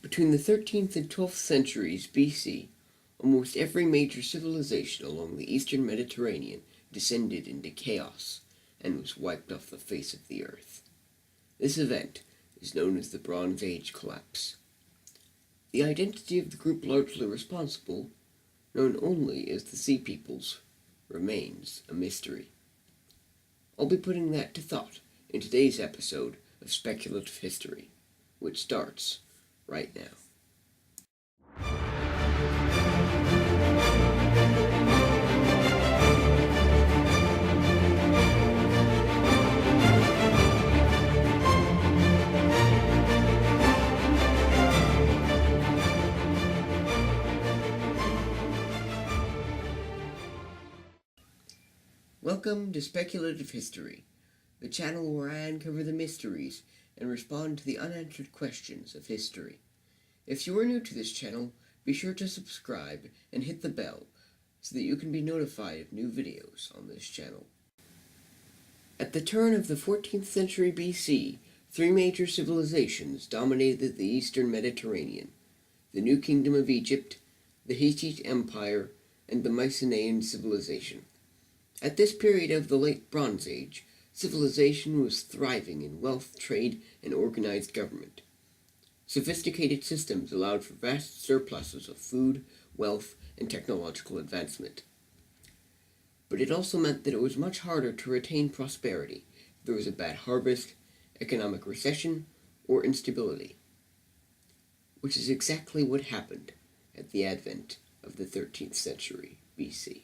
Between the 13th and 12th centuries BC, almost every major civilization along the eastern Mediterranean descended into chaos and was wiped off the face of the earth. This event is known as the Bronze Age collapse. The identity of the group largely responsible, known only as the Sea Peoples, remains a mystery. I'll be putting that to thought in today's episode of Speculative History, which starts right now. Welcome to Speculative History, the channel where I uncover the mysteries and respond to the unanswered questions of history. If you are new to this channel, be sure to subscribe and hit the bell so that you can be notified of new videos on this channel. At the turn of the 14th century BC, three major civilizations dominated the eastern Mediterranean: the New Kingdom of Egypt, the Hittite Empire, and the Mycenaean civilization. At this period of the Late Bronze Age, civilization was thriving in wealth, trade, and organized government. Sophisticated systems allowed for vast surpluses of food, wealth, and technological advancement. But it also meant that it was much harder to retain prosperity if there was a bad harvest, economic recession, or instability. Which is exactly what happened at the advent of the 13th century BC.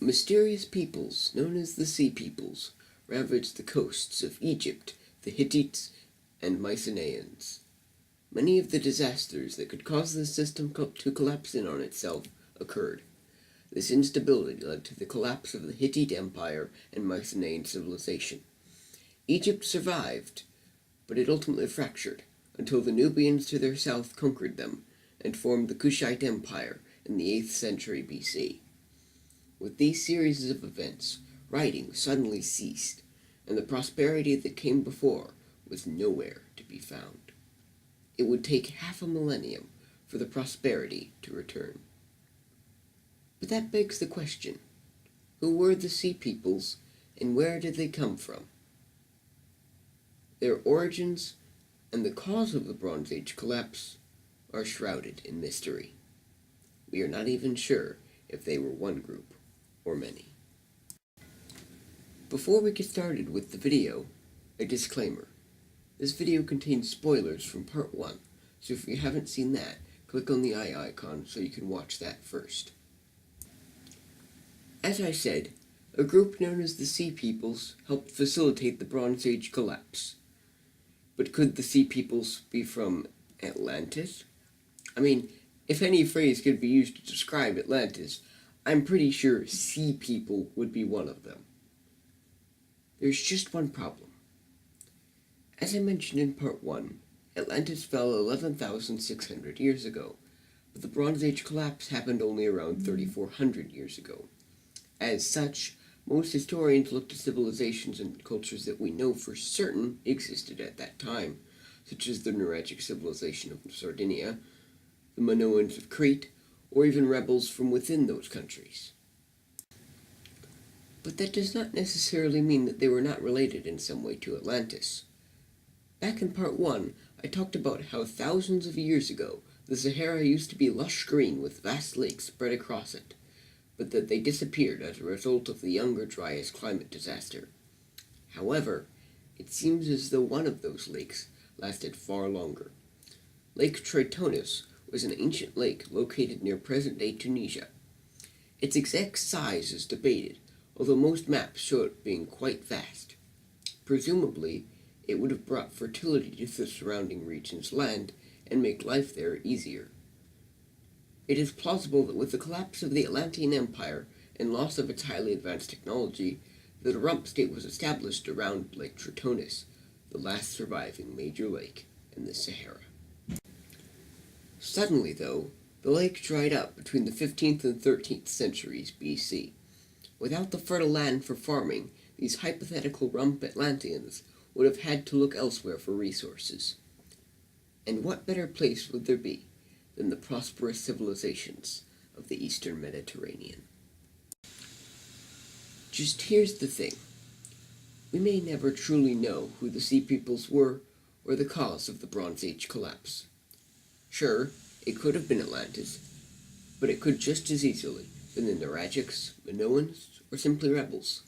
Mysterious peoples, known as the Sea Peoples, ravaged the coasts of Egypt, the Hittites, and Mycenaeans. Many of the disasters that could cause the system to collapse in on itself occurred. This instability led to the collapse of the Hittite Empire and Mycenaean civilization. Egypt survived, but it ultimately fractured until the Nubians to their south conquered them and formed the Kushite Empire in the 8th century BC. With these series of events, writing suddenly ceased, and the prosperity that came before was nowhere to be found. It would take half a millennium for the prosperity to return. But that begs the question: who were the Sea Peoples, and where did they come from? Their origins and the cause of the Bronze Age collapse are shrouded in mystery. We are not even sure if they were one group or many. Before we get started with the video, a disclaimer. This video contains spoilers from part 1, so if you haven't seen that, click on the eye icon so you can watch that first. As I said, a group known as the Sea Peoples helped facilitate the Bronze Age collapse. But could the Sea Peoples be from Atlantis? I mean, if any phrase could be used to describe Atlantis, I'm pretty sure Sea People would be one of them. There's just one problem. As I mentioned in part 1, Atlantis fell 11,600 years ago, but the Bronze Age collapse happened only around 3,400 years ago. As such, most historians look to civilizations and cultures that we know for certain existed at that time, such as the Nuragic civilization of Sardinia, the Minoans of Crete, or even rebels from within those countries. But that does not necessarily mean that they were not related in some way to Atlantis. Back in part 1, I talked about how thousands of years ago, the Sahara used to be lush green with vast lakes spread across it, but that they disappeared as a result of the Younger Dryas climate disaster. However, it seems as though one of those lakes lasted far longer. Lake Tritonis was an ancient lake located near present-day Tunisia. Its exact size is debated, although most maps show it being quite vast. Presumably, it would have brought fertility to the surrounding region's land and make life there easier. It is plausible that with the collapse of the Atlantean Empire and loss of its highly advanced technology, that a rump state was established around Lake Tritonis, the last surviving major lake in the Sahara. Suddenly, though, the lake dried up between the 15th and 13th centuries BC. Without the fertile land for farming, these hypothetical rump Atlanteans would have had to look elsewhere for resources. And what better place would there be than the prosperous civilizations of the Eastern Mediterranean? Just here's the thing. We may never truly know who the Sea Peoples were or the cause of the Bronze Age collapse. Sure, it could have been Atlantis, but it could just as easily been the Nuragics, Minoans, or simply rebels.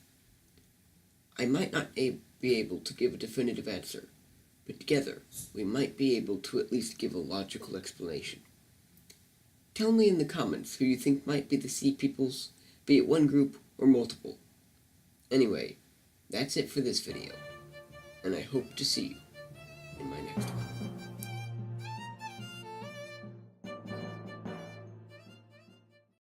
I might not be able to give a definitive answer, but together we might be able to at least give a logical explanation. Tell me in the comments who you think might be the Sea Peoples, be it one group or multiple. Anyway, that's it for this video, and I hope to see you in my next one.